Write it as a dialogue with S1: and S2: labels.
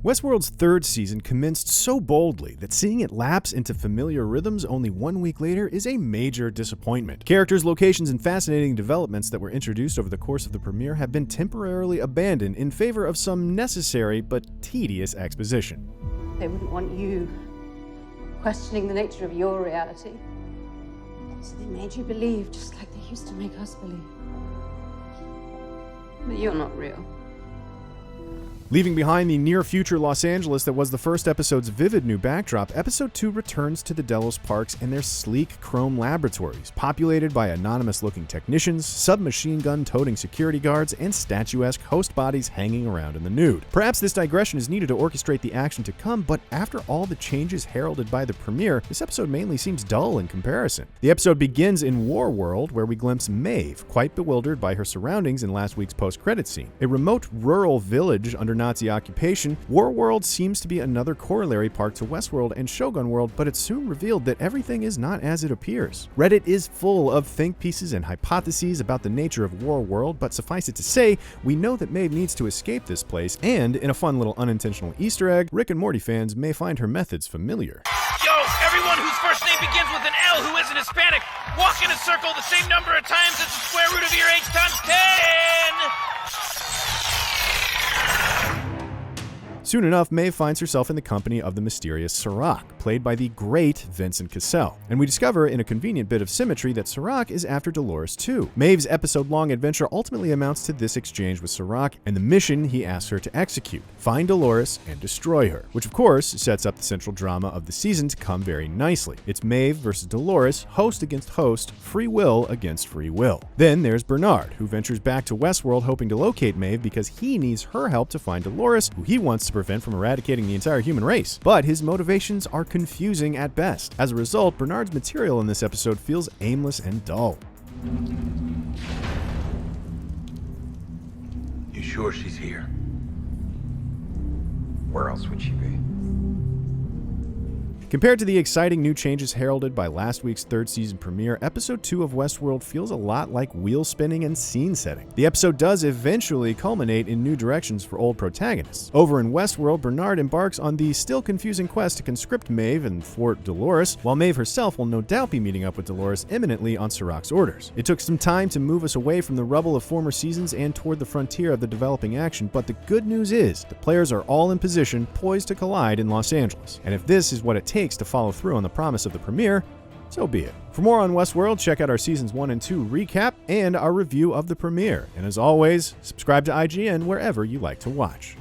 S1: Westworld's third season commenced so boldly that seeing it lapse into familiar rhythms only 1 week later is a major disappointment. Characters, locations, and fascinating developments that were introduced over the course of the premiere have been temporarily abandoned in favor of some necessary but tedious exposition.
S2: They wouldn't want you questioning the nature of your reality. So they made you believe just like they used to make us believe. But you're not real.
S1: Leaving behind the near-future Los Angeles that was the first episode's vivid new backdrop, Episode 2 returns to the Delos Parks and their sleek chrome laboratories, populated by anonymous-looking technicians, submachine gun-toting security guards, and statuesque host bodies hanging around in the nude. Perhaps this digression is needed to orchestrate the action to come, but after all the changes heralded by the premiere, this episode mainly seems dull in comparison. The episode begins in Warworld, where we glimpse Maeve, quite bewildered by her surroundings in last week's post-credits scene. A remote rural village under Nazi occupation, Warworld seems to be another corollary park to Westworld and Shogun World, but it's soon revealed that everything is not as it appears. Reddit is full of think pieces and hypotheses about the nature of Warworld, but suffice it to say, we know that Maeve needs to escape this place, and in a fun little unintentional Easter egg, Rick and Morty fans may find her methods familiar.
S3: Yo, everyone whose first name begins with an L who isn't Hispanic, walk in a circle the same number of times as the square root of your age times 10!
S1: Soon enough, Maeve finds herself in the company of the mysterious Serac, played by the great Vincent Cassel. And we discover in a convenient bit of symmetry that Serac is after Dolores too. Maeve's episode-long adventure ultimately amounts to this exchange with Serac and the mission he asks her to execute: find Dolores and destroy her, which of course sets up the central drama of the season to come very nicely. It's Maeve versus Dolores, host against host, free will against free will. Then there's Bernard, who ventures back to Westworld hoping to locate Maeve because he needs her help to find Dolores, who he wants to prevent from eradicating the entire human race. But his motivations are confusing at best. As a result, Bernard's material in this episode feels aimless and dull.
S4: You sure she's here? Where else would she be?
S1: Compared to the exciting new changes heralded by last week's third season premiere, Episode 2 of Westworld feels a lot like wheel spinning and scene setting. The episode does eventually culminate in new directions for old protagonists. Over in Westworld, Bernard embarks on the still confusing quest to conscript Maeve and thwart Dolores, while Maeve herself will no doubt be meeting up with Dolores imminently on Serac's orders. It took some time to move us away from the rubble of former seasons and toward the frontier of the developing action, but the good news is the players are all in position, poised to collide in Los Angeles. And if this is what it takes to follow through on the promise of the premiere, so be it. For more on Westworld, check out our Seasons 1 and 2 recap and our review of the premiere. And as always, subscribe to IGN wherever you like to watch.